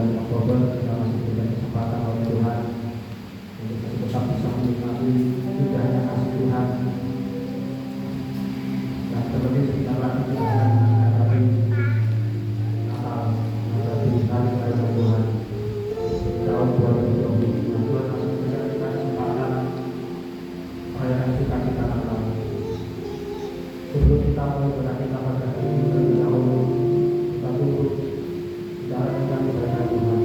bulan Oktober kita masih diberikan kesempatan oleh Tuhan untuk tetap bisa menikmati indahnya kasih Tuhan. Dan terlebih sebentar lagi kita akan menghadapi Natal, menghadapi hari raya Tuhan tahun 2020. Tuhan masih memberikan kita kesempatan merayakan sukacita Natal. Sebelum kita mulai berakita pada hari ini terlebih dahulu, kita tunggu kita renungkan kepada Tuhan.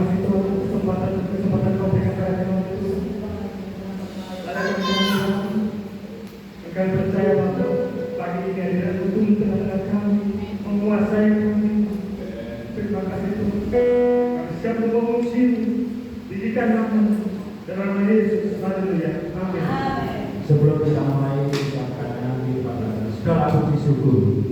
kasih Tuhan untuk kesempatan kau berikan kepada kami itu. Engkau percaya bahwa pagi ini adalah untuk tengah-tengah kami, menguasai kami. Terima kasih Tuhan. Kami siap mengungsi, didikan nama dalam nama Yesus. Haleluya. Amin. Sebelum kita mulai ucapkan nanti pada segala puji syukur.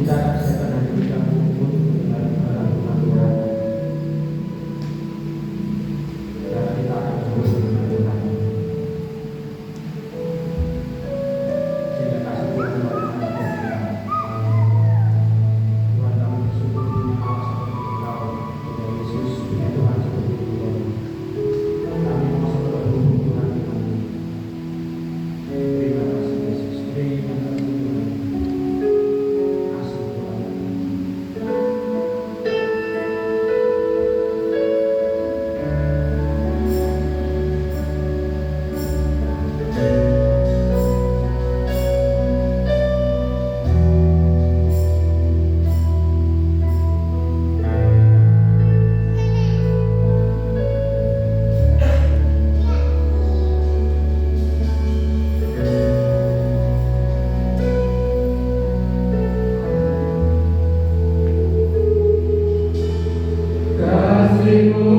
Kita kesehatan dan kita pun dengan peraturan Tuhan. Dan kita akan terus dengan Tuhan. Sehingga kasih Tuhan kepada anak kita. Tuhan kami bersyukur punya Allah seperti Engkau, punya Yesus, punya Tuhan seperti Engkau. Kami mau berhubung Tuhan dengan terima kasih Yesus, terima kasih Tuhan. Kasih Tuhan. Kasih-Mu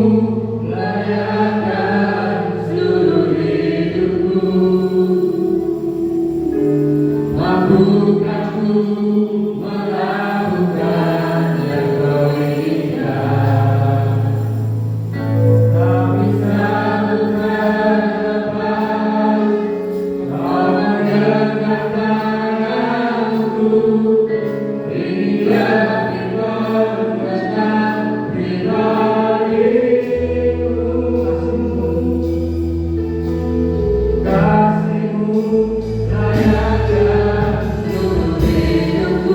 layak dan seluruh hidupku.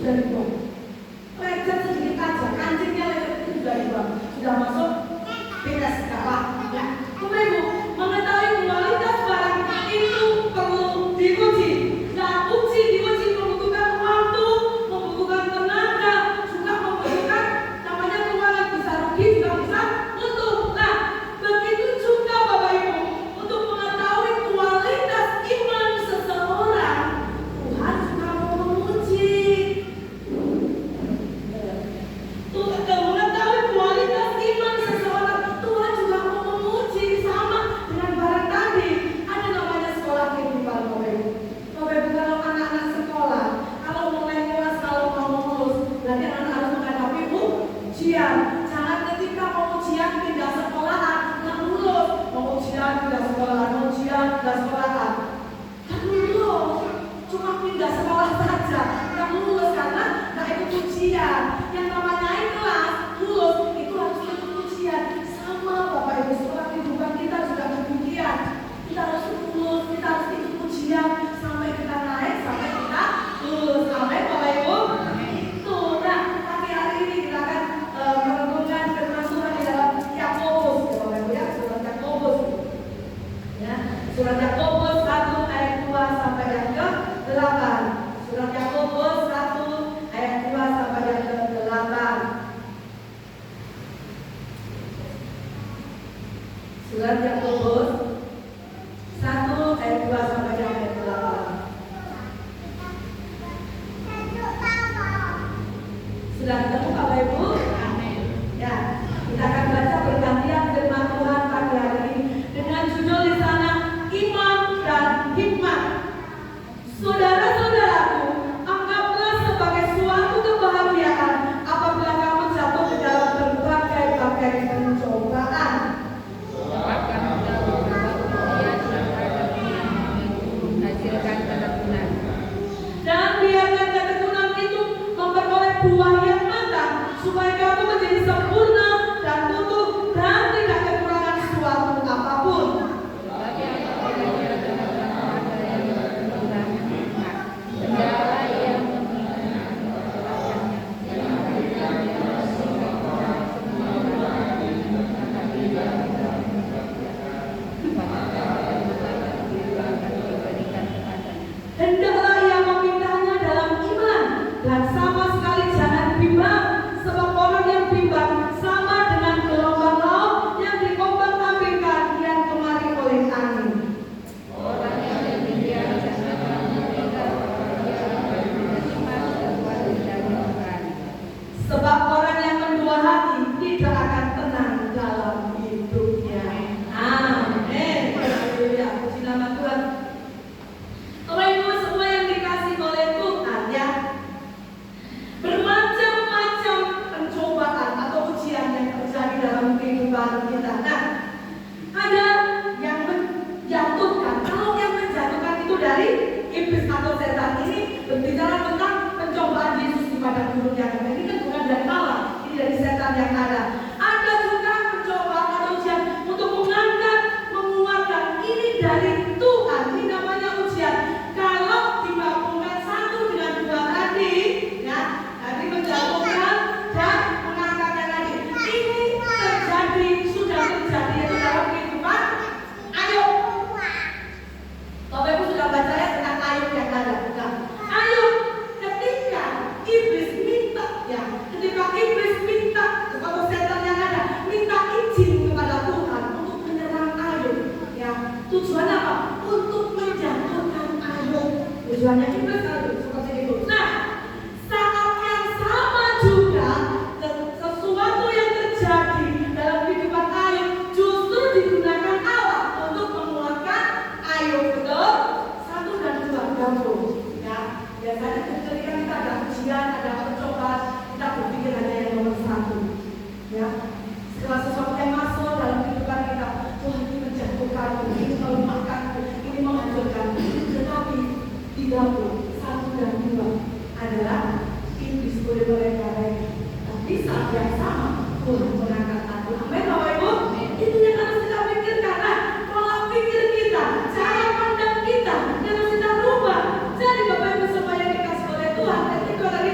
sudah dibuang. Lecet sedikit aja, kancingnya lecet itu sudah dibuang. Sudah masuk BTS kalah. Nah, Bapak Ibu, mengetahui kualitas barang itu perlu diuji. Nah, diuji membutuhkan waktu, membutuhkan tenaga, juga membutuhkan namanya keuangan, bisa rugi, juga bisa untung. Nah, begitu juga Bapak Ibu, untuk mengetahui kualitas iman seseorang, Tuhan juga mau menguji. Mengetahui kualitas iman seseorang, Tuhan juga mau menguji. Sama dengan barang tadi, ada namanya sekolah kehidupan Bapak Ibu. Bapak Ibu, kalau anak-anak sekolah, kalau mulai kelas, kalau mau lulus, berarti anak harus menghadapi ujian. Jangan ketika mau ujian pindah sekolahan, nggak lulus. Mau ujian pindah sekolahan, mau ujian pindah sekolahan, nggak lulus. Cuma pindah sekolah saja, nggak lulus karena nggak ikut ujian. Yang namanya naik kelas, lulus, itu harus ikut ujian. Sama Bapak Ibu, sekolah kehidupan kita juga demikian. Kita harus lulus, kita harus ikut ujian sampai kita naik, sampai kita lulus. Amin Bapak Ibu. Tuh, nah pagi hari ini kita akan merenungkan firman Tuhan di dalam Yakobus, ya Bapak Ibu ya, surat Yakobus. Ya, surat Yakobus 1 ayat 2 sampai yang ke-8. Surat Yakobus 1 ayat 2 sampai yang ke-8. Surat Yakobus 1 ayat 2 sampai yang ke-8. Sudah ketemu Bapak Ibu? Amin. Ya, kita akan baca bergantian firman Tuhan pagi hari ini dengan judul di sana iman dan hikmat. Saudara-saudaraku, anggaplah sebagai suatu kebahagiaan apabila kamu jatuh ke dalam berbagai-bagai pencobaan. Dan biarkan ketekunan itu memperoleh buah yang matang, supaya kamu menjadi sempurna dan utuh dan tidak kekurangan suatu apapun. Hendaklah ia memintanya dalam iman dan sama sekali jangan bimbang, sebab orang yang bimbang sama dengan gelombang laut yang diombang-ambingkan kian kemari oleh angin. Sebab orang yang mendua hati tidak akan tenang dalam hidupnya. Amin. Haleluya. Puji nama Tuhan. Bapak Ibu semua yang dikasih oleh Tuhan ya, bermacam-macam pencobaan atau ujian yang terjadi dalam kehidupan kita. Nah, ada yang menjatuhkan. Kalau yang menjatuhkan itu dari iblis atau setan, ini berbicara tentang pencobaan Yesus di padang gurun yang ada. Ini kan bukan dari Allah, ini dari setan yang ada. Ada juga pencobaan atau ujian untuk mengangkat, menguatkan. Ini dari Tuhan. Ini namanya ujian. Kalau digabungkan satu dengan dua tadi, ya, tadi menjatuhkan dan mengangkatnya tadi. Ini terjadi, sudah terjadi yaitu dalam kehidupan Ayub. Bapak Ibu sudah baca ya tentang Ayub yang ada. Nah, Ayub ketika iblis minta, ya, ketika iblis minta kepada setan yang ada, minta izin kepada Tuhan untuk menyerang Ayub. Ya, tujuannya apa? Untuk menjatuhkan Ayub. Tujuannya iblis seperti itu. Nah, saat yang sama juga sesuatu yang terjadi dalam kehidupan Ayub justru digunakan Allah untuk menguatkan Ayub. Betul? 1 dan 2 gabung. Ya, biasanya ketika kita ada ujian, ada percobaan, kita berpikir hanya yang nomor 1. Ya, setelah sesuatu yang masuk dalam kehidupan kita, Tuhan ini menjatuhkanku, ini melemahkanku, ini menghancurkanku. Tetapi di gabung 1 dan 2 adalah iblis boleh berkarya. Tapi saat yang sama Tuhan mengangkat aku. Amin Bapak Ibu. Itu yang harus kita pikirkan. Nah, pola pikir kita, cara pandang kita harus kita rubah. Jadi Bapak Ibu semua yang dikasih oleh Tuhan, ketika lagi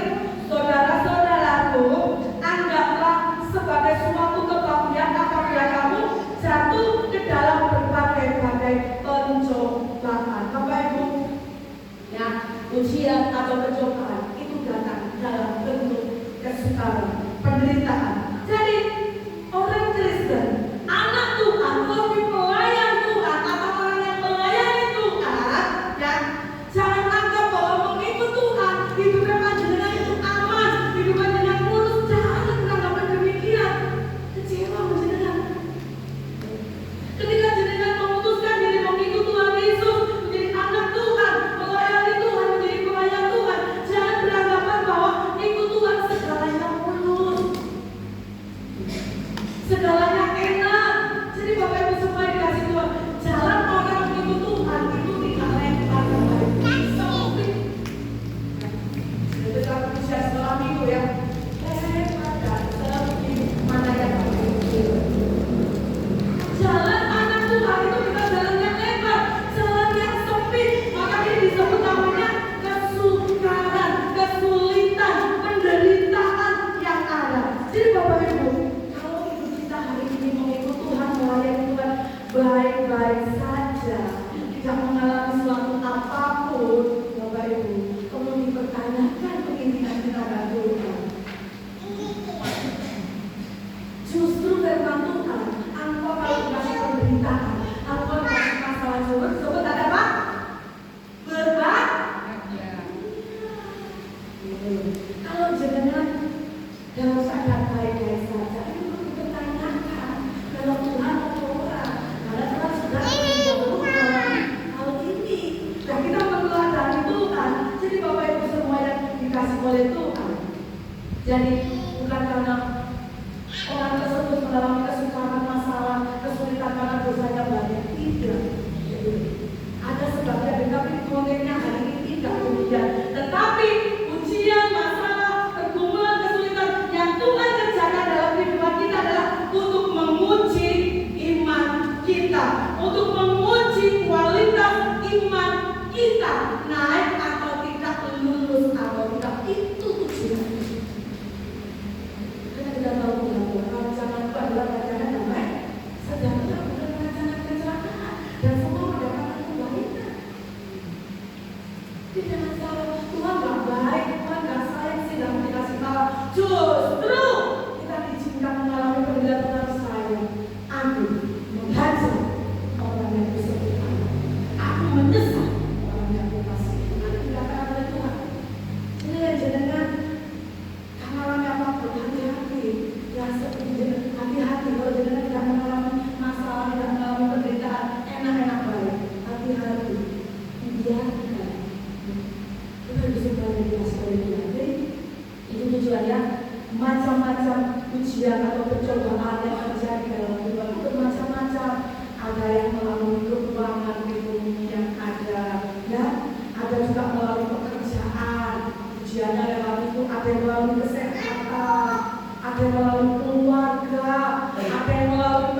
Kalau jenengan dalam keadaan baik-baik saja, itu perlu dipertanyakan kalau Tuhan atau orang. Karena Tuhan sudah memberitahu hal ini. Dan kita meneladani Tuhan. Jadi Bapak Ibu semua yang dikasih oleh Tuhan. Jadi bukan karena orang tersebut mengalami kesukaran, masalah, kesulitan karena dosanya banyak. Tidak. Ada sebabnya, tetapi kontennya hari ini tidak demikian. Tetapi ujian, masalah, pergumulan, kesulitan yang Tuhan kerjakan dalam kehidupan kita adalah untuk menguji iman kita, untuk menguji kualitas iman kita, naik atau tidak, lulus atau tidak. Itu tujuan. Karena kita tahu bahwa rancangan itu adalah rancangan yang baik, sejahtera, bukan rancangan kecelakaan, dan semua mendatangkan kebaikan. Jadi jangan salah, Tuhan gak baik, Tuhan gak sayang sih dalam dikasih tahu. Justru kita diizinkan mengalami penderitaan sayang. Aku menghajar orang yang kesulitan. Aku menyesal orang yang kekasih. Itu dikatakan oleh Tuhan. Ini yang jenengan mengalami apapun, hati-hati. Ya seperti hati-hati kalau jenengan tidak mengalami masalah, tidak mengalami penderitaan, enak-enak baik. Hati-hati. Biarkan. Kita bisa belajar dari sekali lagi. Itu tujuannya. Macam-macam ujian atau percobaan yang terjadi dalam kehidupan itu macam-macam. Ada yang melalui keuangan ekonomi yang ada, ya. Ada juga melalui pekerjaan. Ujiannya lewat itu ada yang melalui kesehatan, ada yang melalui keluarga, ada yang melalui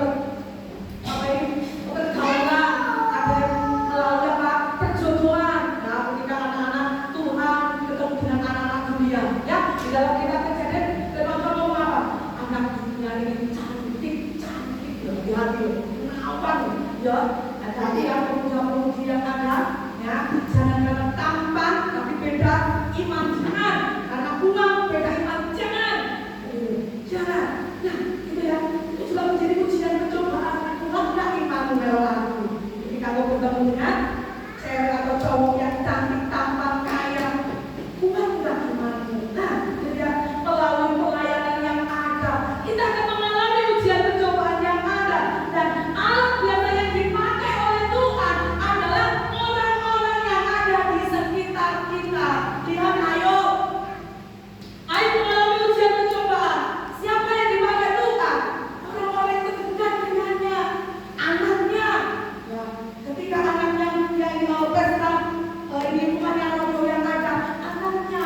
pergaulan, ada yang melalui perjodohan. Nah, ketika anak-anak Tuhan ketemu dengan anak-anak dunia, ya, di dalam kita kejadian, Tuhan ngomong apa? Anak dunia ini cantik, hati-hati, menawan, ya. Hati-hati yang pemuda-pemudi yang ada, ya, jangan karena tampan, tapi beda iman, jangan. Karena uang beda iman, jangan. Jangan. Nah, itu ya, itu juga menjadi ujian percobaan. Tuhanlah imanmu melawanku. Jadi kalau bertemu dengan cewek atau cowok yang cantik, tampan, kaya, kuatlah imanmu. Nah, jadi ya, melalui pelayanan yang ada, kita akan mengalami ujian percobaan yang ada. Dan alat biasa yang dipakai oleh Tuhan adalah orang-orang yang ada di sekitar kita. Lihat, ayo mengalami ujian percobaan. Siapa yang dipakai Tuhan? Orang-orang yang terdekat dengannya, anaknya. Ya, ketika anaknya yang mau pesta di rumah yang yang ada, anaknya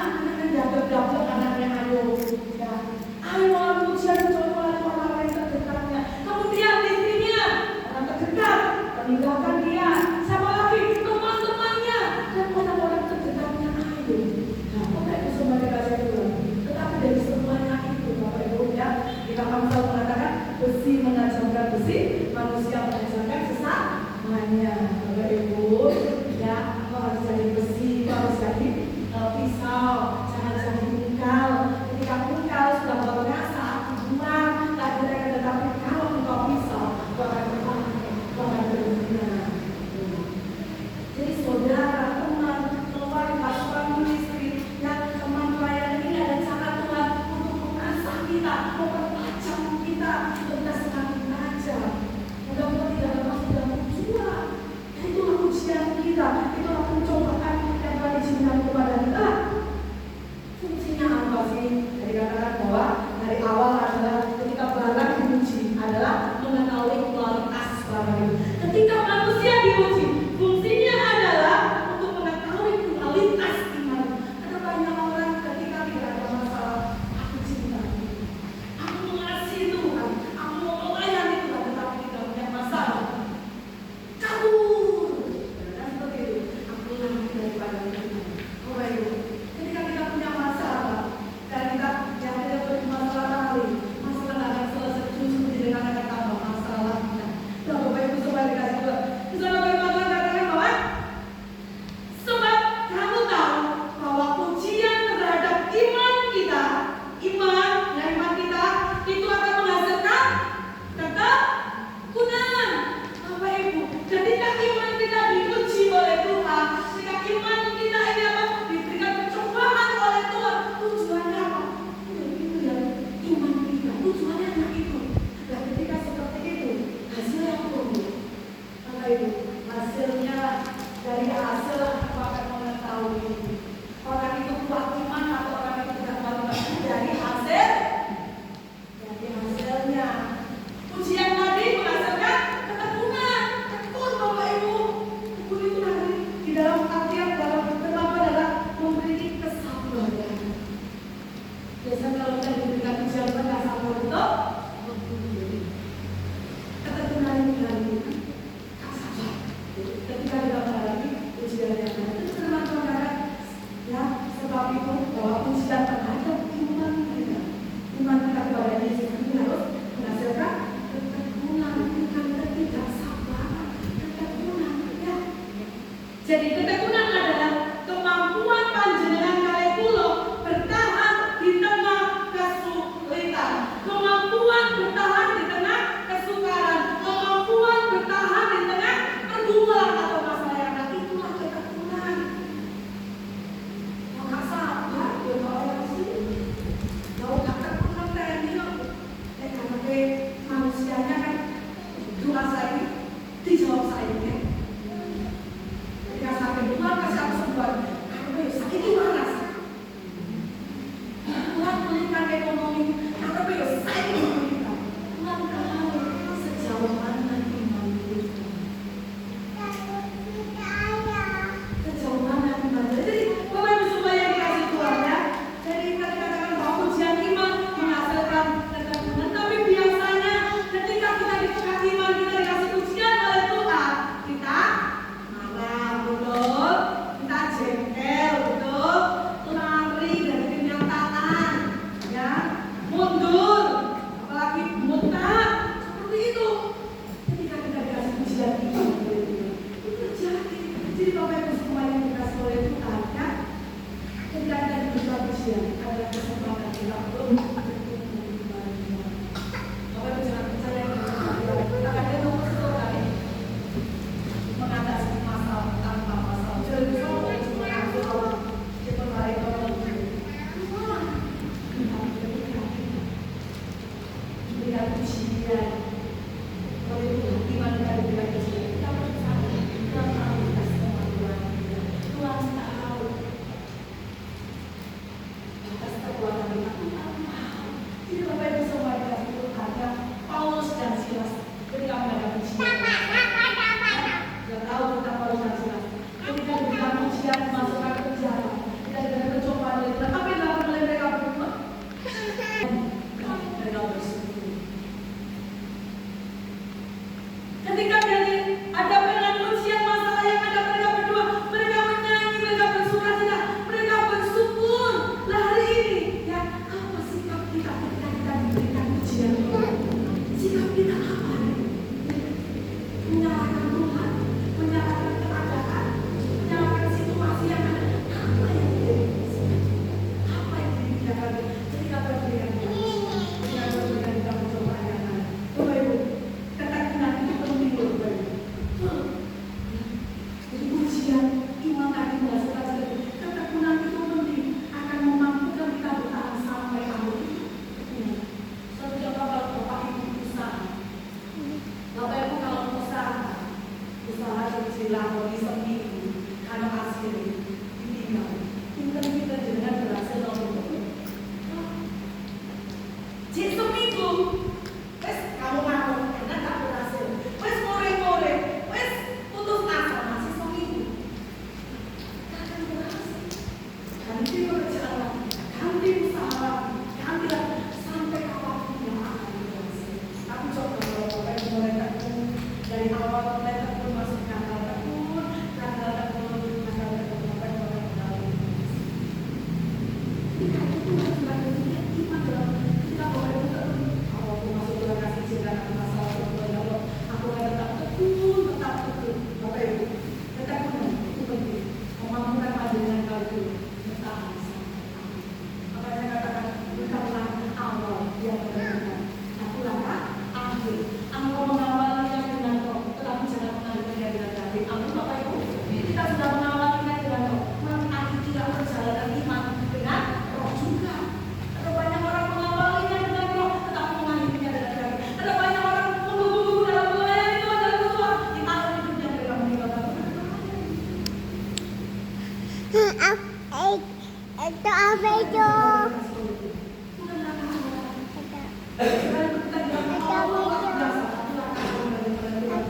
jaga-jaga anaknya, ayo. Ya, ayo mengalami ujian percobaan orang-orang yang terdekatnya. Kemudian istrinya, orang terdekat, meninggalkan dia. Siapa lagi? Teman-temannya dan orang-orang terdekatnya, ayo. Nah, Bapak Ibu semua dikasih Tuhan. Tetapi dari semuanya itu, Bapak Ibu, ya, kita akan selalu mengatakan besi menajamkan besi, manusia menajamkan sesamanya. Bapak Ibu, ya, harus jadi besi, harus jadi pisau, jangan jadi ungkal. Ketika ungkal sudah baunya saat dibuang, tetapi kalau engkau pisau, bahkan berguna. Jadi saudara, teman, keluarga, suami, istri, yang teman pelayanan ini ada cara Tuhan untuk mengasah kita, mempertajam kita, untuk kita semakin tajam. Mudah-mudahan tidak bermaksud dalam tujuan. bahwa pujian terhadap iman kita kepada Yesus ini harus menghasilkan ketekunan, bukan ketidaksabaran, ketekunan. Ya. Jadi ketekunan adalah kemampuan panjenengan kalih kula bertahan di tengah kesulitan, kemampuan bertahan di tengah kesukaran, kemampuan bertahan di tengah pergumulan atau masalah yang ada. Itulah ketekunan. Nggak sabar, ya kalau sih, kalau nggak ketekunan tadi, karena manusianya kan doa saya dijawab saya ya. Ketika sampai Tuhan kasih aku sembuhan, aku sakit itu mana? Tuhan pulihkan ekonomi, aku sakit itu pulihkan. Tuhan tahu sejauh mana iman kita. Sejauh mana iman. Jadi Bapak Ibu semua yang dikasih Tuhan ya. Jadi kita dikatakan bahwa ujian iman menghasilkan ketekunan. Tapi biasanya ketika kita dikasih iman, kita dikasih ujian oleh Tuhan, kita marah, betul, kita jengkel, betul, lari dari kenyataan, ya, mundur, apalagi murtad, seperti itu. Ketika kita dikasih ujian iman, itu terjadi. Jadi Bapak Ibu semua yang dikasih oleh Tuhan, ya, ketika kita diberikan ujian, adalah kesempatan kita untuk Bapak Ibu jangan percaya kita kadang nomor satu kali mengatasi masalah tanpa masalah. Jadi semua cuma aku awal kita baik orang diberikan ujian oleh Tuhan. Iman kita diberikan ujian. Kita percaya Tuhan tahu kita semua Tuhan tahu atas kekuatan kita. Jadi Bapak Ibu semua dikasih Tuhan ya, Paulus dan Silas ketika menghadapi ujian. Tidak tahu tentang Paulus dan Silas. Ketika diberikan ujian masukkan ke penjara, ketika diberikan percobaan oleh Tuhan, apa yang dilakukan oleh mereka berdua? Mereka bersekutu. Ketika ada dengan ujian masalah yang ada mereka berdua, mereka menyanyi, mereka bersukacita, mereka bersyukur. Lah hari ini, ya apa sikap kita ketika kita diberikan ujian? Sikap kita apa? Menyalahkan Tuhan, menyalahkan keadaan, menyalahkan situasi yang ada. Apa yang terjadi? Apa yang dibicarakan ketika berberikan kita percobaan yang ada? Bapak Ibu, ketekunan itu penting loh, Bapak Ibu. Jadi ujian iman tadi menghasilkan ketekunan itu penting, akan memampukan kita bertahan sampai akhir. Satu contoh kalau Bapak Ibu usaha, Bapak Ibu kalau usaha kecil lakoni seminggu, karena hasil ditinggal, kita dengan berhasil untuk jadi seminggu, wes kamu mau karena tak berhasil, wes more, wes putus asa masih seminggu, akan berhasil. Ganti pekerjaan, ganti usaha, ganti sampai apapun yang akan berhasil. Tapi coba kalau Bapak Ibu mulai tekun dari awal mulai tekun masuk kantor tekun, Bapak Ibu mulai kenali. Ketika itu harus belajar iman dalam kita Bapak Ibu tekun. Kalau aku masuk ke lokasi jalan masalah tertentu, aku tetap tekun. Bapak Ibu, ketekunan itu penting. Memampukan panjenengan kali itu bertahan sampai akhir. Apa yang saya katakan? Bukanlah awal yang menentukan, tapi langkah akhir. Engkau mengawalinya dengan roh, tetapi jangan mengakhirinya dengan daging. Amin, Bapak Ibu. Kita sudah mengawalinya dengan roh, mengakhirinya perjalanan iman dengan roh juga. Ada banyak orang mengawalinya dengan roh, tetapi mengakhirinya dengan daging. Ada banyak orang menggugur dalam melayani Tuhan dalam Tuhan, di akhir hidupnya mereka meninggalkan Tuhan. Itu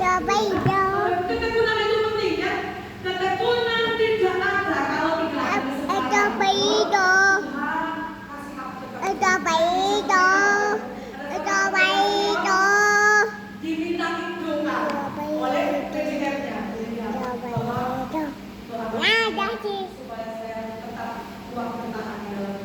apa itu? Ketekunan itu penting ya. Ketekunan tidak ada kalau tidak ada kesempatan. Diminta doa oleh presidennya. Supaya saya tetap kuat bertahan di dalam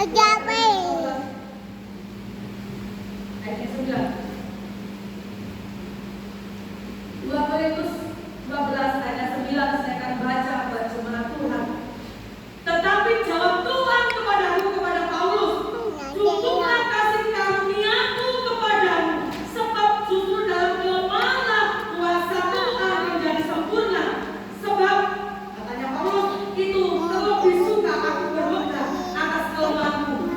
Ajabe. Ayat 9. 2 Korintus 12 ayat 9 saya akan baca buat jemaat Tuhan. Tetapi jawab Tuhan kepadaku, kepada Paulus, cukuplah kasih karuniaku kepadamu, sebab justru dalam kelemahanlah kuasa Tuhan menjadi sempurna. Sebab katanya Paulus, itu terlebih suka aku bermegah atas kelemahanku,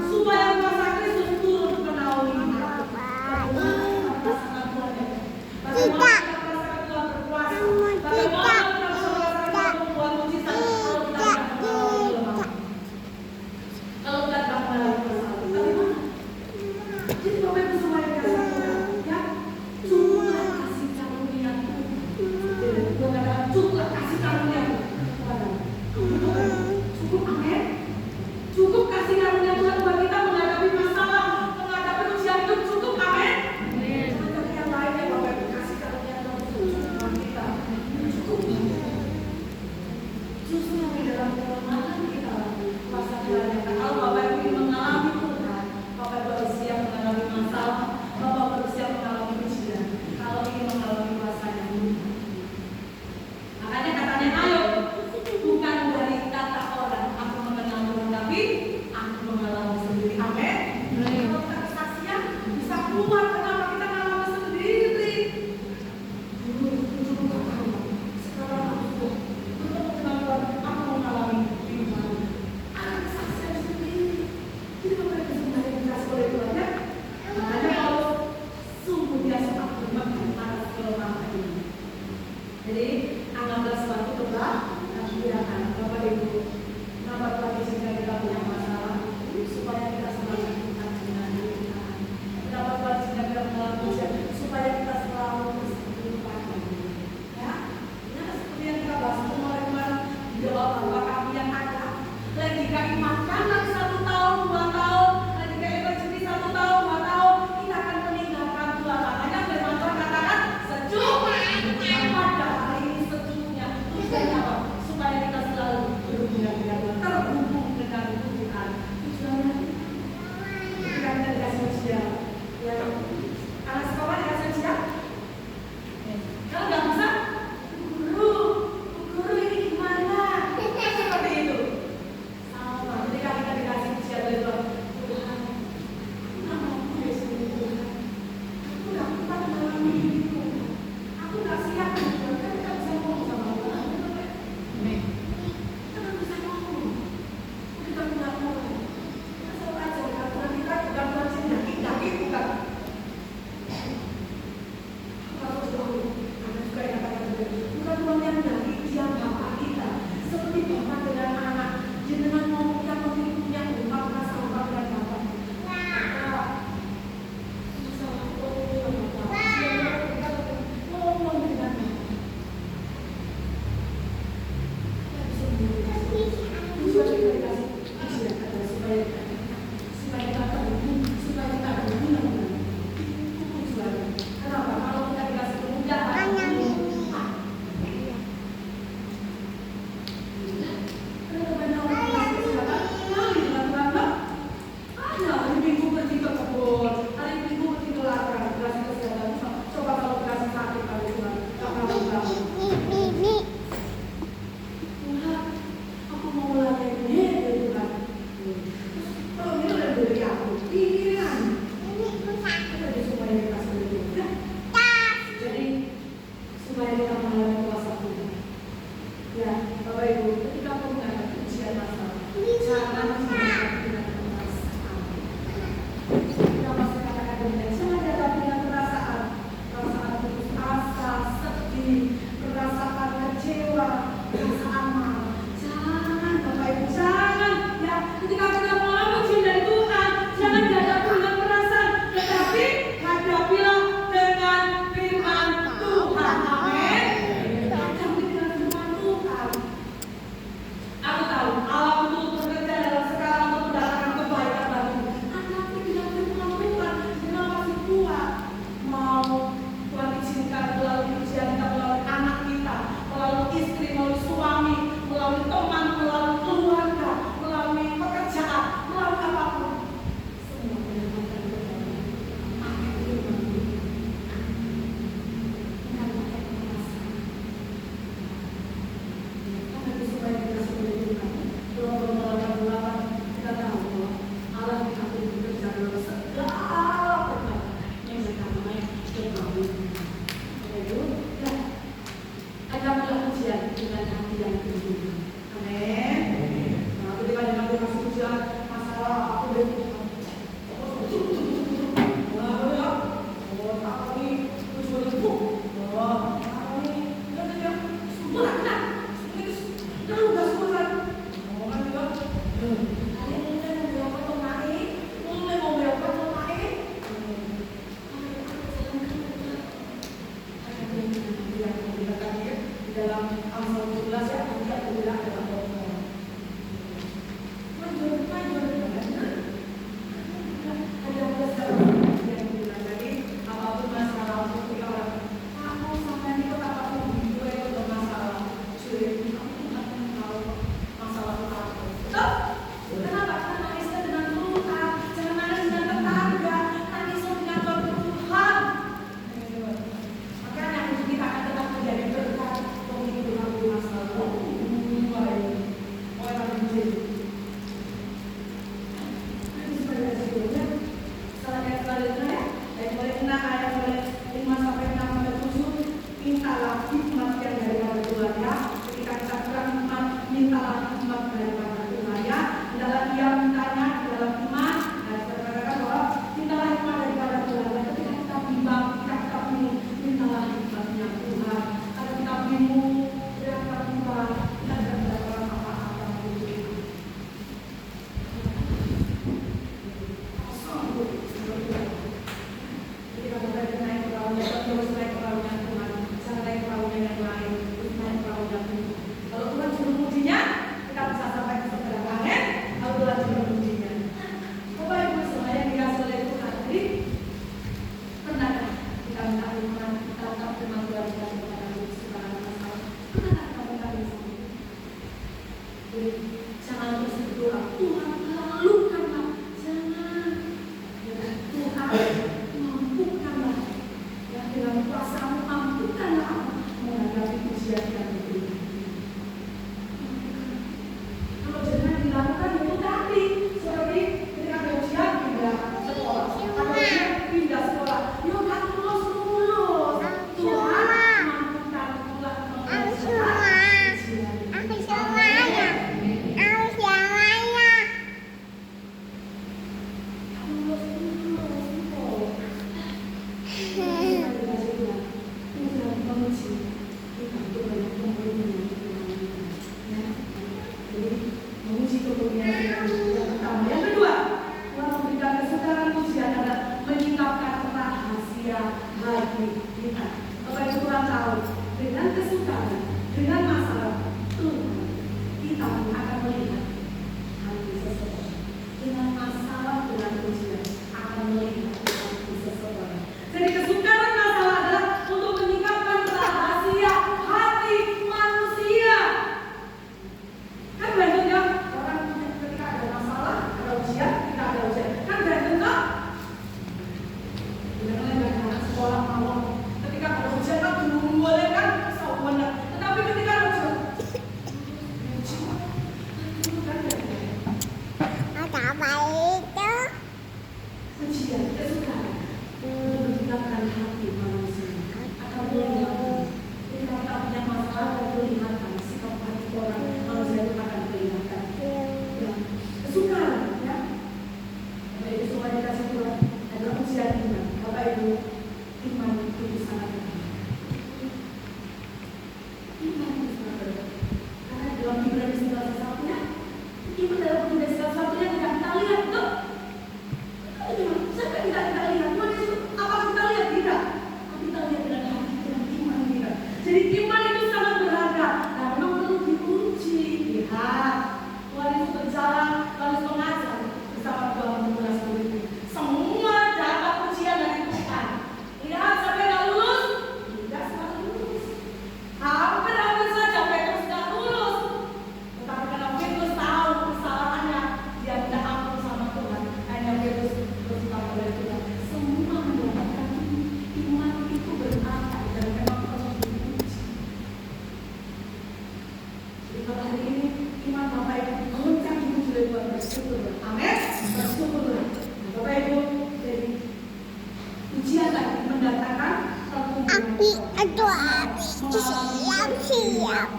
Siap.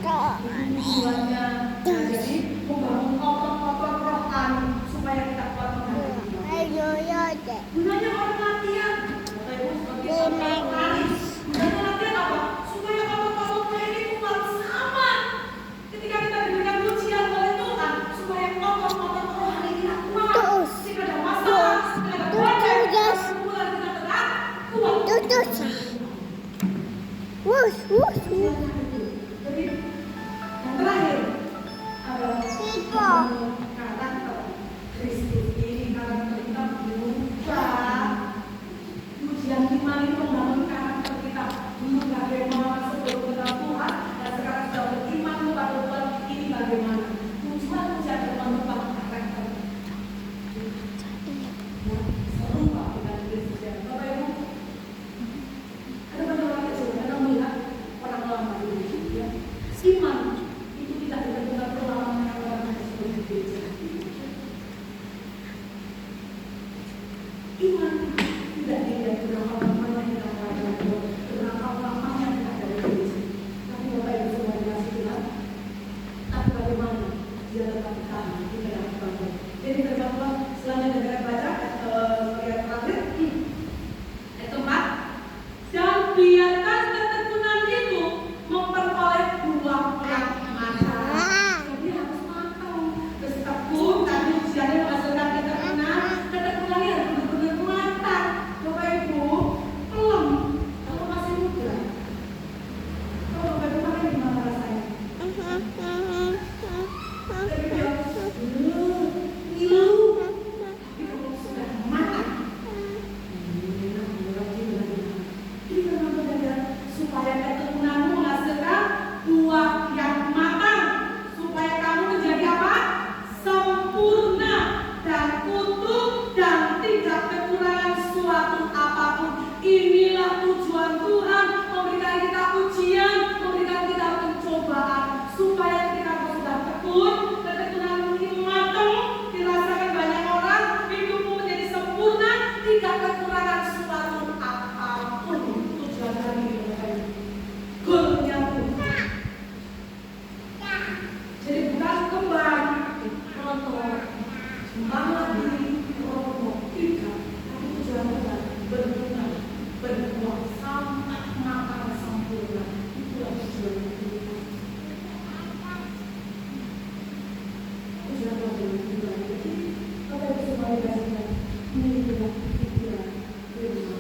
Tujuannya jadi membangun otot-otot rohani supaya kita kuat menghadapi. Ayo ya deh. Gunanya orang latihan. Bapak Ibu sebagai seorang lari. Gunanya latihan apa? Supaya otot-ototnya ini kuat sama. Ketika kita diberikan ujian oleh Tuhan, supaya otot-otot rohani kita kuat. Terus. Jika ada masalah, jika ada badai, jika ada pergumulan, kita tetap kuat. Tutus. Wus. Jadi yang terakhir adalah Tipe. karakter Kristus. Ini karakter kita berubah. Ujian iman ini membangun karakter kita. Dulu bagaimana sebelum kenal Tuhan, dan sekarang sudah beriman kepada Tuhan. Ini bagaimana? Tujuan ujian adalah mengubah karakter. Serupa dengan Kristus. Bapak Ibu, ada banyak orang kecil karena melihat orang lama itu, ya. Iman itu tidak ditentukan pengalaman orang yang seperti gereja. Iman tidak dilihat berapa lamanya kita pelajari, berapa lamanya kita ada di gereja. Tapi Bapak Ibu semua dikasih Tuhan. Tapi bagaimana dia tetap bertahan di dalam Tuhan. Jadi terjawab selanjutnya kita baca yang terakhir. Ayat 4. Dan biarkan ketekunan itu memperoleh buah yang matang. Jadi harus matang. Bertekun, tadi ujiannya menghasilkan ketekunan. Ketekunannya harus benar-benar matang. Bapak Ibu, belum. Kalau masih muda. Kalau Bapak Ibu makan gimana rasanya? Tapi dia ngilu. Tapi kalau sudah matang, supaya ketekunanmu menghasilkan buah yang matang, supaya kamu menjadi apa? Sempurna dan utuh dan tidak kekurangan suatu apapun. Inilah tujuan Tuhan memberikan kita ujian, memberikan kita pencobaan, supaya ketika kau sudah tekun, ketekunanmu ini matang, dirasakan banyak orang, hidupmu menjadi sempurna, tidak kekurangan suatu apapun. Tujuan kami goalnya Tuhan. Jadi bukan kembali motor, semangat diri, roboh, tidak. Tapi tujuan Tuhan berbuah sampai matang sempurna. Itulah tujuan Tuhan. Tujuan Tuhan. Jadi apa yang semua dikasihkan ini adalah pikiran Tuhan.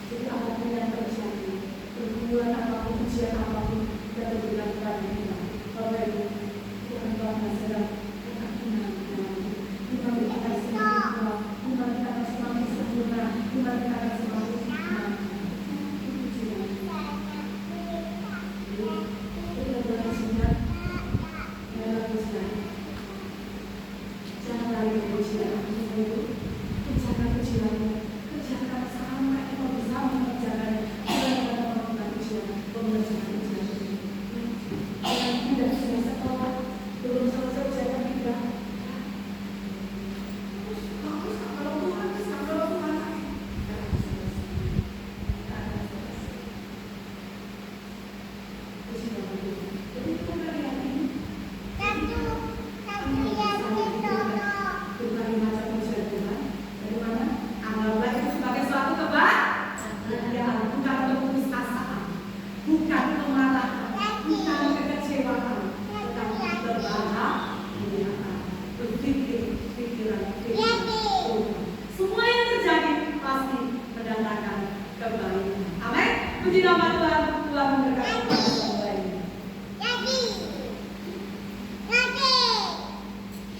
Jadi apapun yang terjadi, pergumulan apapun, ujian apapun, kita berikan kepada kita. Bapak Ibu, Tuhan sedang kekakinan iman kita akan semakin kuat, iman kita akan semakin sempurna, iman kita akan semakin hikmat. Kita berhasilkan, jangan lari dari ujian. Bapak Ibu, kerjakan ujianmu, kerjakan sampai kita bisa mengerjakannya. Mengerjakan ujian. Jangan tidak sudah sekolah, belum selesai ujian kita. Bagus, kalau Tuhan bisa, kalau Tuhan jadi kita lihat ini. Berbagai macam ujian Tuhan. Dari mana? Anggaplah itu sebagai suatu kebahagiaan, bukan untuk putus asa, bukan kemarahan, bukan kekecewaan, tetapi berbahagia, berpikir pikiran Tuhan. Semua yang terjadi pasti mendatangkan kebaikan. Amin. Puji nama Tuhan. Tuhan memberkati kita semua ini.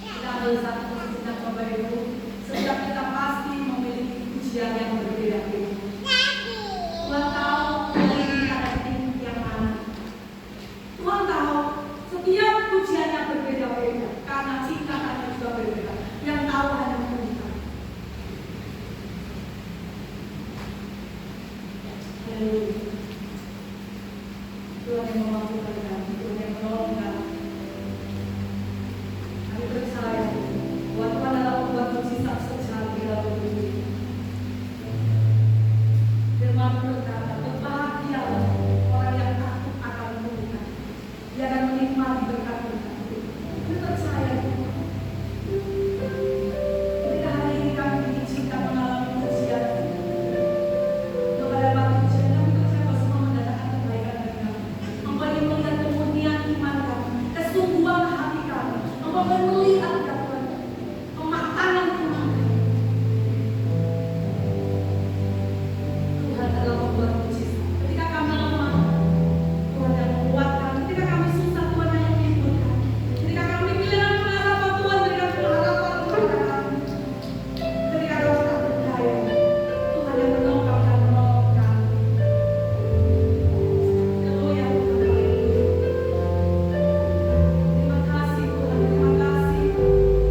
Kita ambil satu posisi dan Bapak Ibu. Setiap kita pasti memiliki ujian yang berbeda-beda. Tuhan tahu hari ini ada tim yang mana. Tuhan tahu setiap ujian yang berbeda-beda karena tingkatannya juga berbeda. Yang tahu hanya Tuhan. Tuhan yang memampukan kami, Tuhan yang menolong kami. Kami percaya bahwa Tuhan adalah membuat mujizat sejati dalam hidup kita. Firman berkata, berbahagia boleh melihat ya Tuhan, kematangan iman kami. Tuhan adalah pembuat mujizat. Ketika kami lemah, Tuhan yang menguatkan. Ketika kami susah, Tuhan yang menghiburkan. Ketika kami kehilangan pengharapan, Tuhan berikan pengharapan kepada kami. Ketika kami tak berdaya, Tuhan yang menopang dan menolong kami. Haleluya, Tuhan, haleluya. Terima kasih Tuhan, terima kasih.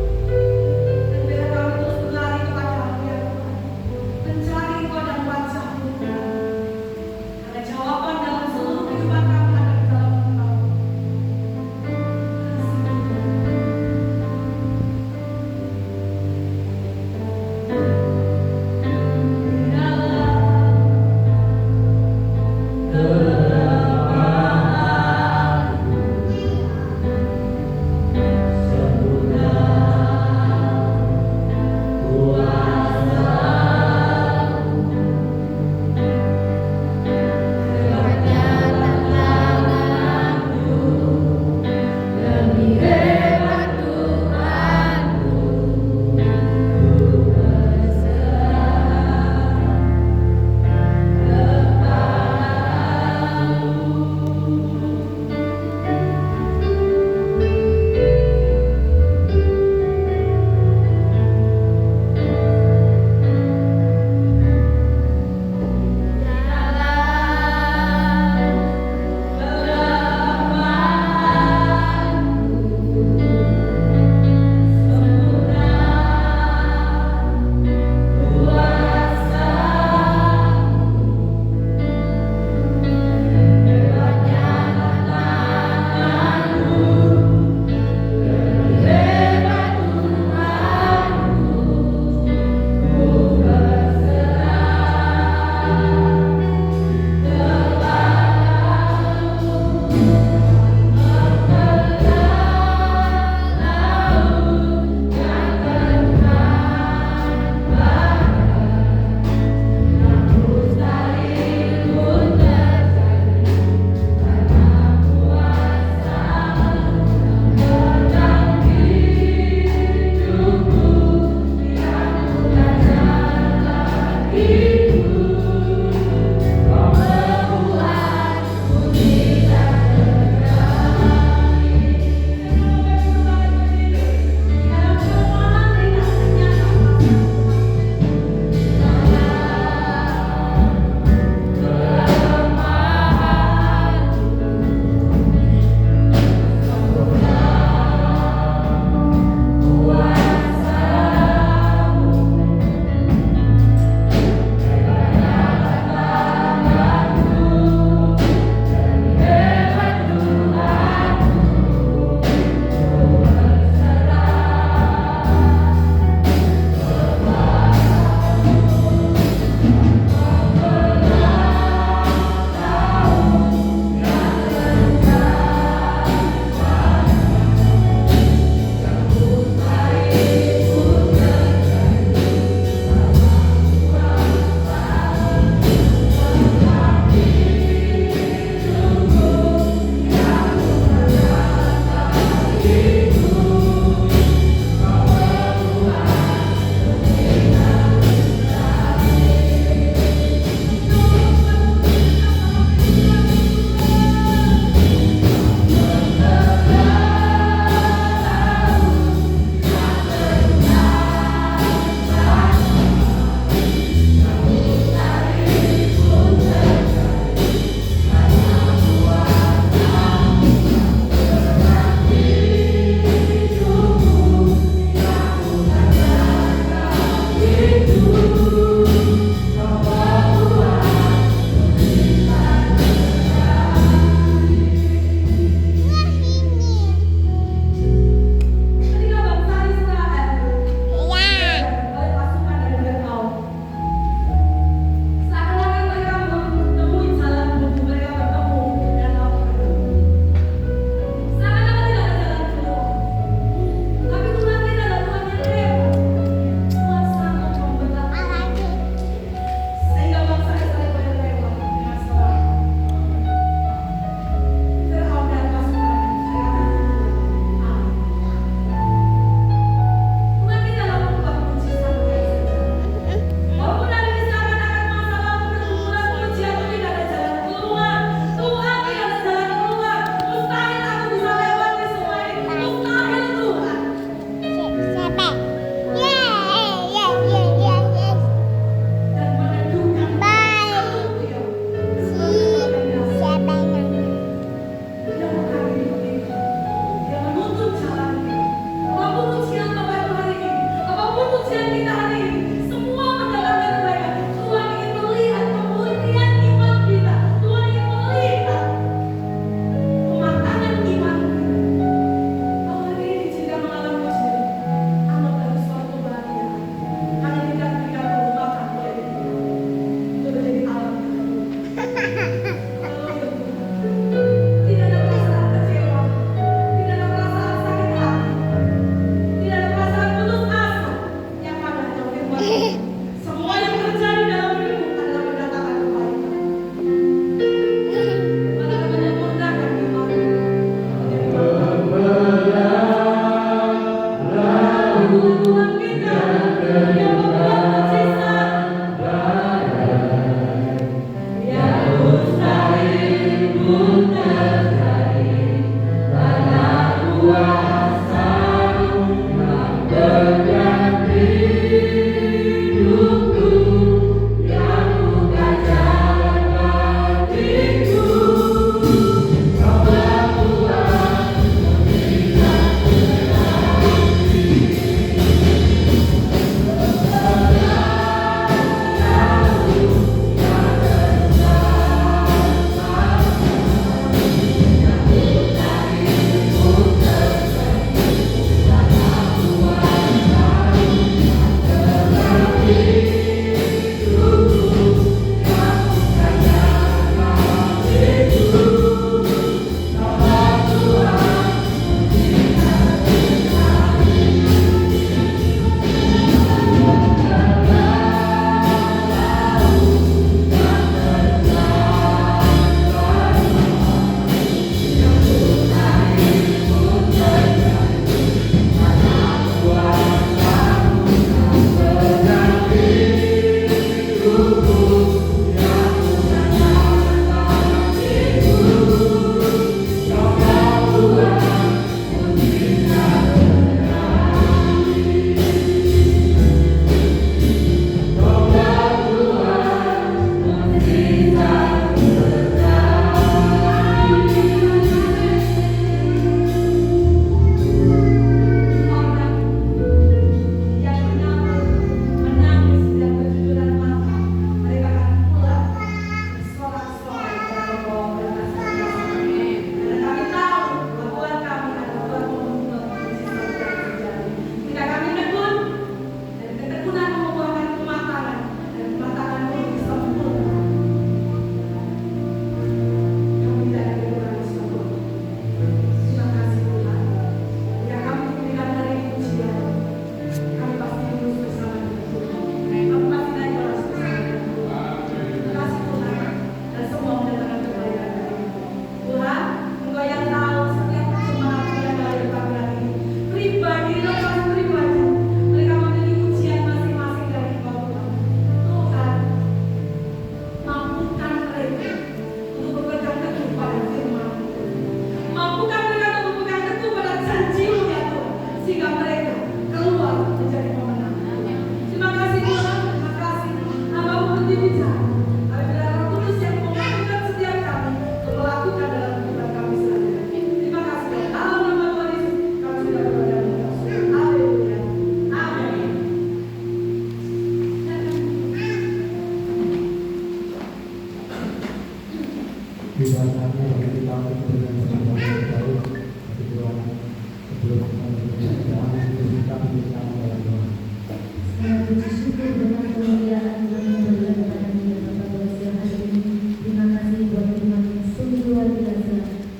Puji syukur dengan kemuliaan Tuhan yang berikan kepada kita pada siang hari ini. Terima kasih buat firman yang sungguh luar biasa.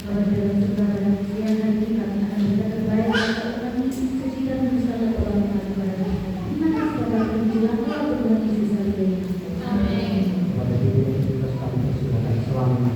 Apabila serta dalam siang hari ini kami akan berkata terbaik untuk kami sucikan bersama Tuhan kepada Tuhan. Terima kasih pada penjualan Allah Tuhan Yesus hari ini. Amin. Pada diri kita kami persilakan selamanya.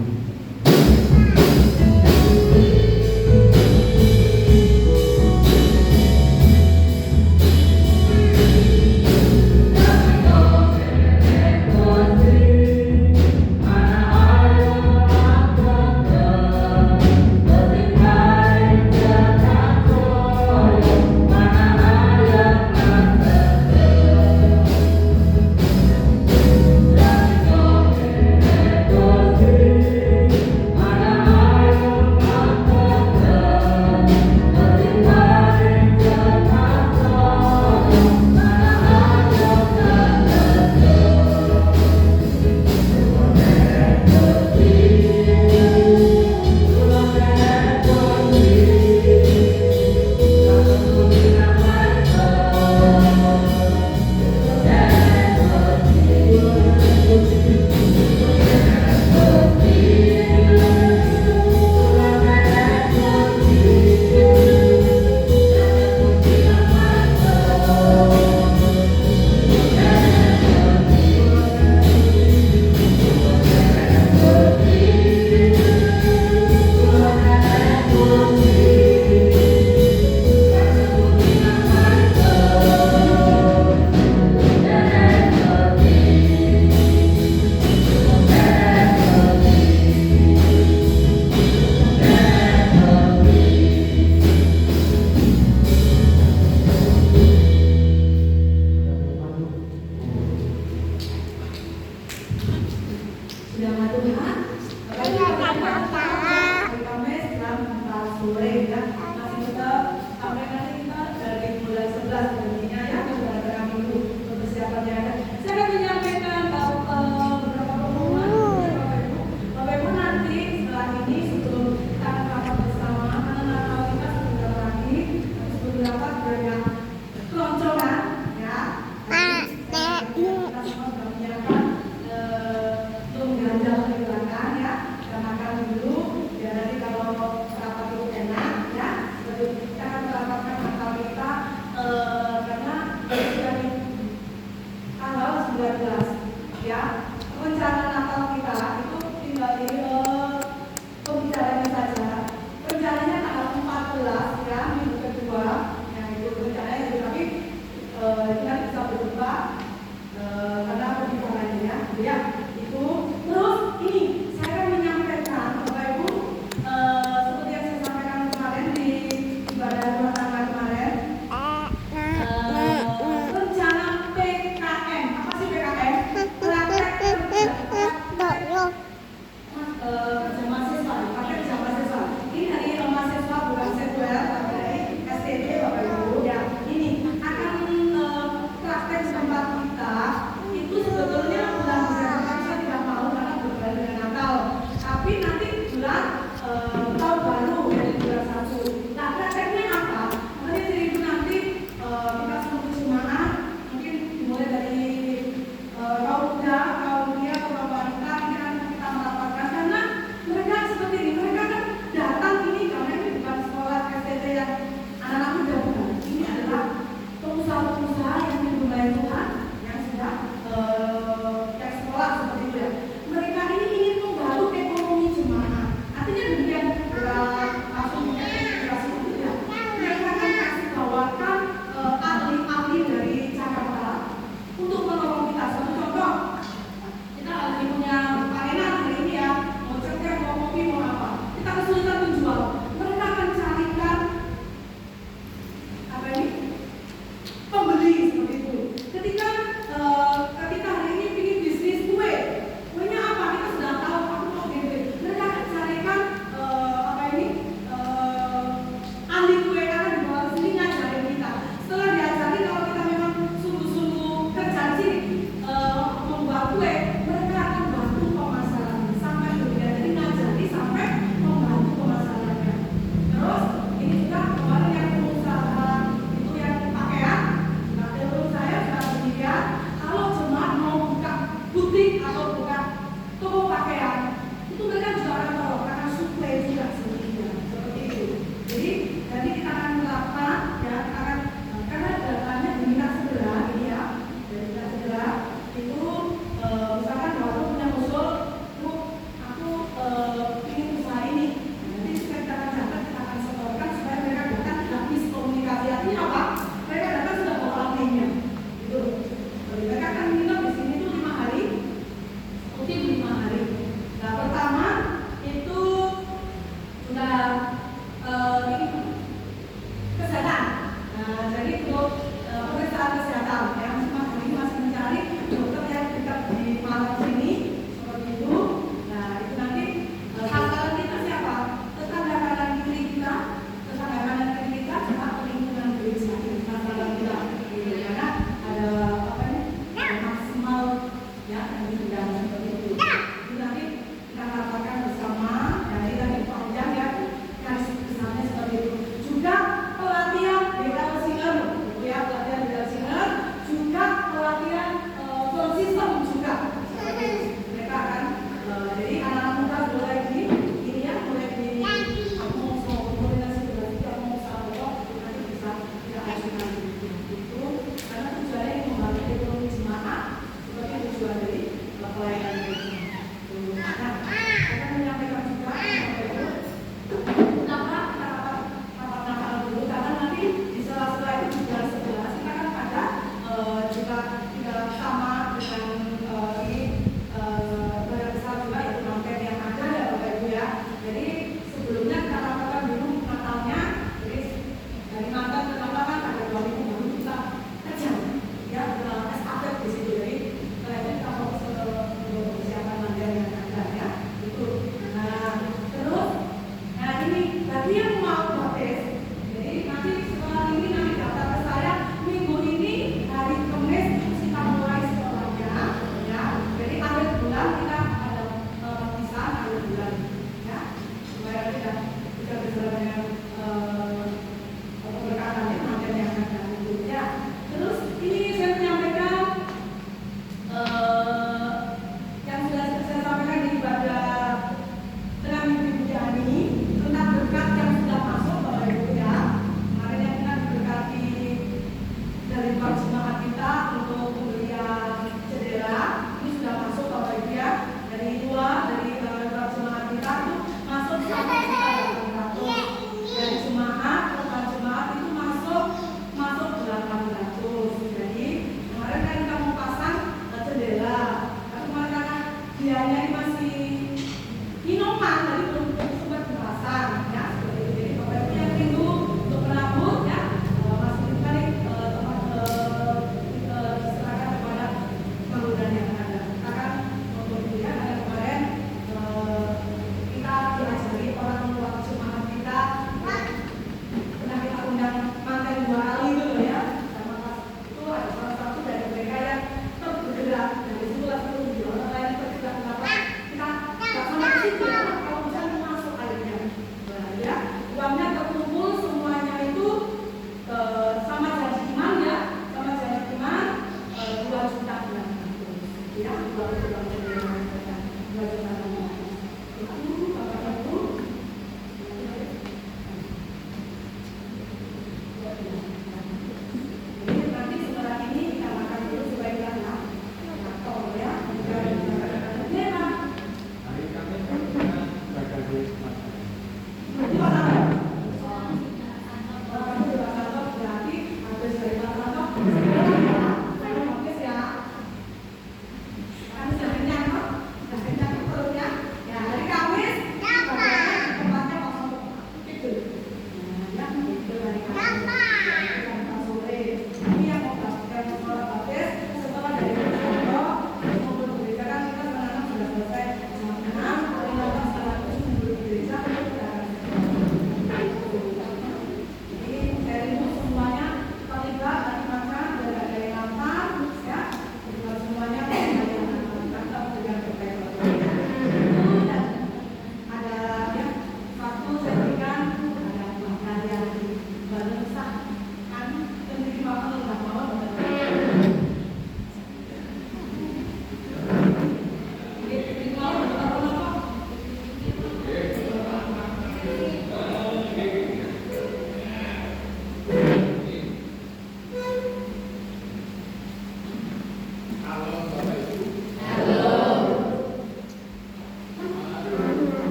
Nah, jadi untuk pemeriksaan kesehatan yang hari ini masih mencari dokter yang dekat di Malang sini seperti itu. Nah, itu nanti sasaran kita siapa? Tetangga kanan kiri kita, tetangga kanan kiri kita, sama lingkungan gereja. Sasaran kita, gitu. Karena ada apa ini? Ada maksimal ya yang bidang seperti itu. Jadi nanti kita katakan bersama. Jadi tadi panjang ya garis besarnya seperti itu. Juga pelatihan BK Singer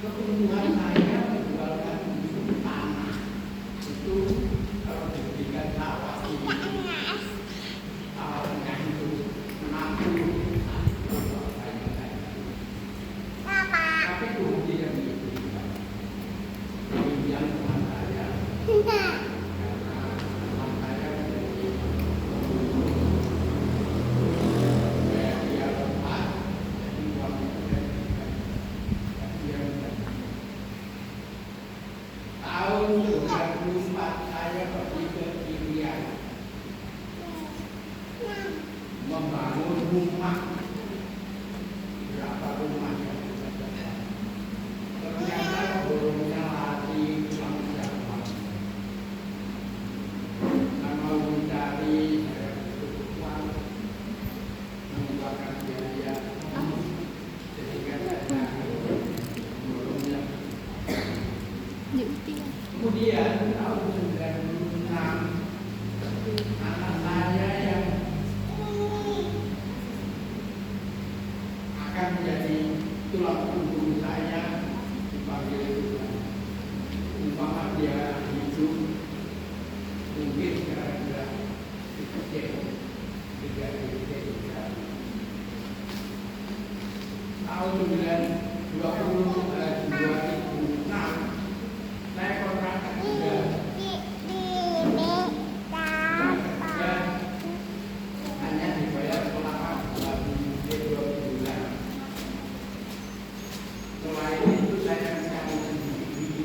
pertumbuhan saya menjualkan tanah itu kalau diberikan sawah ini sawah tengah itu 60 tapi kemudian diberikan kemudian teman saya karena teman saya menjadi dia lepas jadi uangnya tahun 94 saya pergi ke Irian membangun rumah berapa rumah yang kita dapat ternyata borongnya lagi pulang Jawa sama mencari saya butuh uang mengeluarkan biaya sehingga saya borongnya. Kemudian tahun 96 anak saya yang akan menjadi tulang punggung saya dipanggil umpama dia hidup mungkin gara-gara dikecil tahun 2006 saya kontrakan juga dan hanya dibayar selama 2 bulan. Selain itu saya mencari sendiri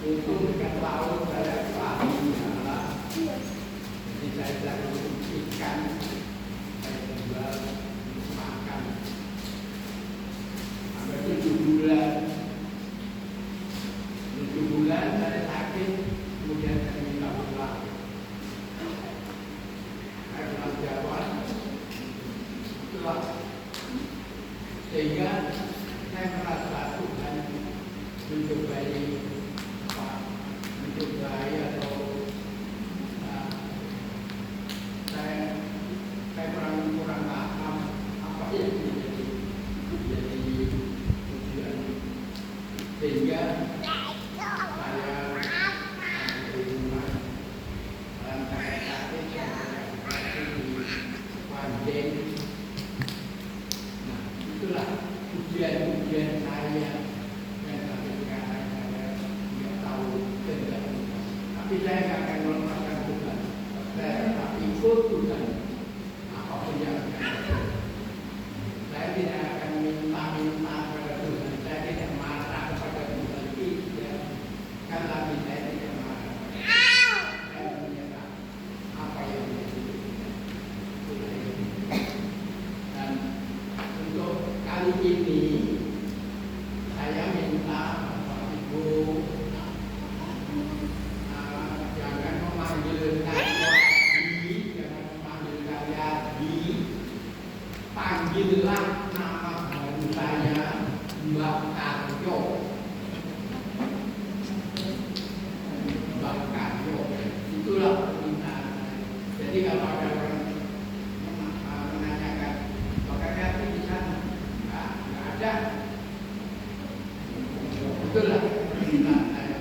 untuk dekat laut saya adalah jadi saya cari ikan saya jual makan sampai 7 bulan. 7 bulan saya sakit, kemudian saya minta pulang. Saya pulang Jawa, itulah sehingga saya merasa Tuhan mencobai atau saya kurang paham apa yang menjadi tujuan sehingga saya di rumah dalam saya sakit di Panjang. Nah itulah ujian saya yang sampai sekarang saya tidak tahu tidak. Tapi saya tidak akan melepaskan Tuhan. Saya tetap ikut Tuhan apapun yang akan. Saya tidak akan minta kepada Tuhan. Saya tidak marah kepada Tuhan. Tidak. Karena saya tidak marah. Saya menyerah apa yang menjadi Tuhan. Dan untuk kali ini saya minta Bapak Ibu jangan memanggil saya Di, jangan memanggil saya Di, panggillah nama baru saya Mbak Karyo. Mbak Karyo, itulah permintaan saya. Jadi kalau ada orang menanyakan Mbak Karyo di sana, nggak ada. Itulah permintaan saya.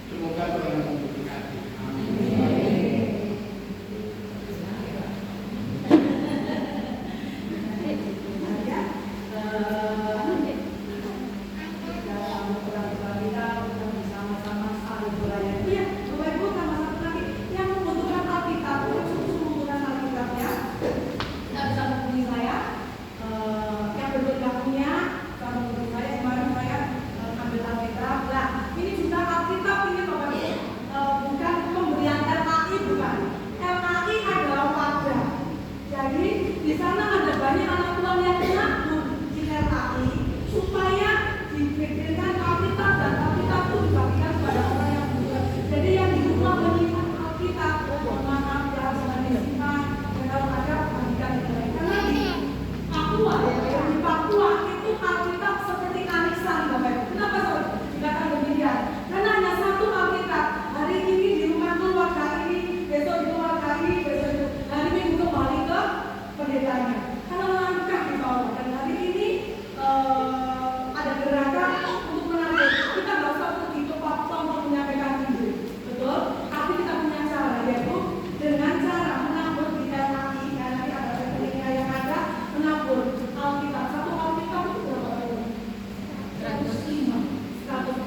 Semoga Tuhan memberkati. Amin. Iya, Bapak Ibu tambah satu lagi yang membutuhkan Alkitab, yang sungguh membutuhkan Alkitabnya, tidak bisa menghubungi saya. Yang berbeda punya, sama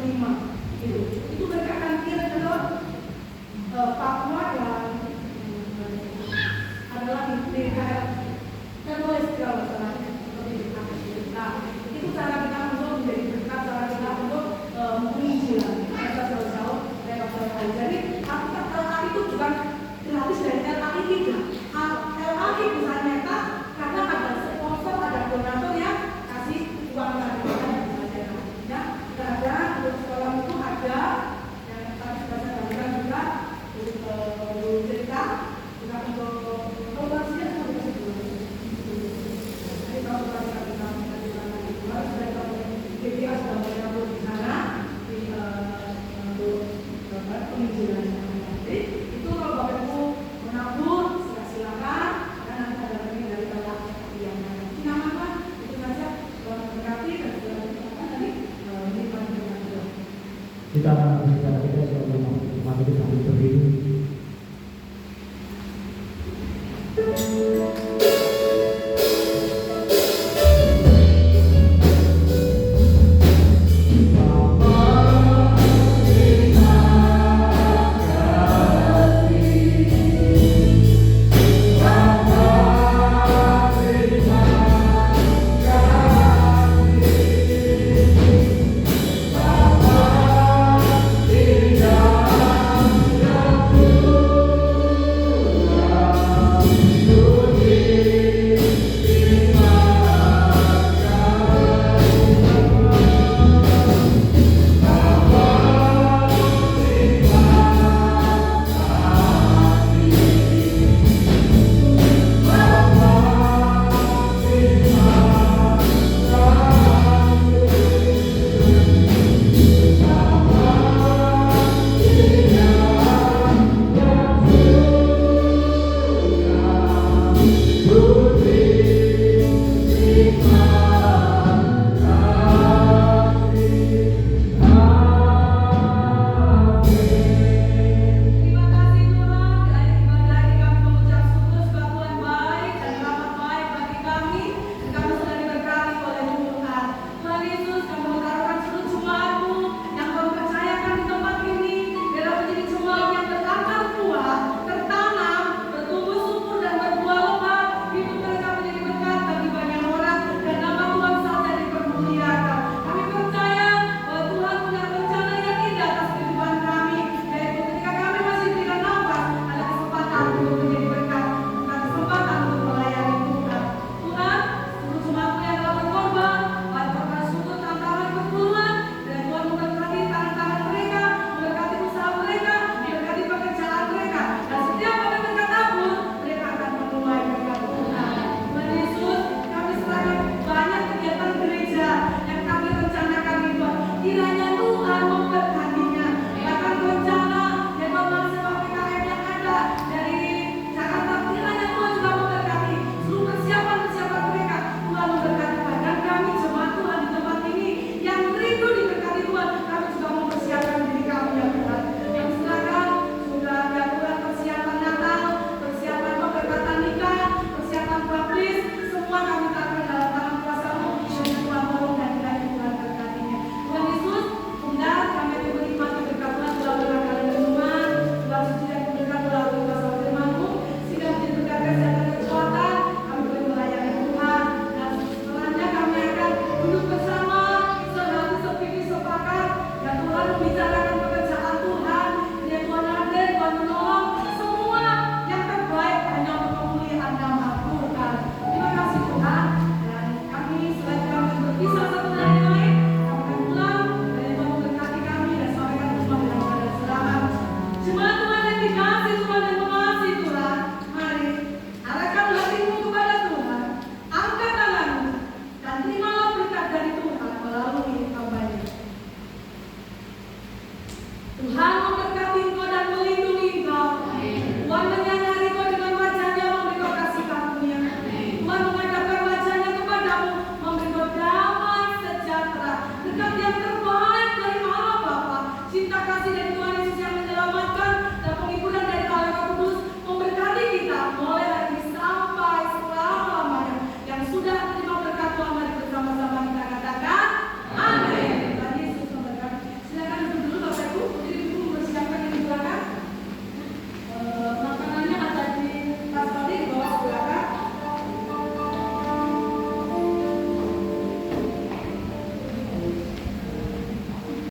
terima. Itu mereka akan kirim ke Papua yang adalah di DKR tertulis kalau salah seperti itu. Nah, itu cara kita untuk menjadi berkat, cara kita untuk menguji kita jauh-jauh lewat jauh. Jadi LA itu bukan gratis dari LA tidak. LA bukan nyata karena ada sponsor, ada donatur yang kasih uang dari kita ya. Karena untuk sekolah itu ada yang tadi sudah saya sampaikan juga untuk cerita juga untuk operasinya seperti itu. Jadi kalau kita BPA sudah menabur di sana untuk penginjilan. Jadi itu kalau Bapak Ibu menabur silakan karena nanti ada lagi dari Bapak yang nama itu saja berkati dan tadi menikmati dengan itu. Kita akan berbicara kita sebelum mari kita berdiri.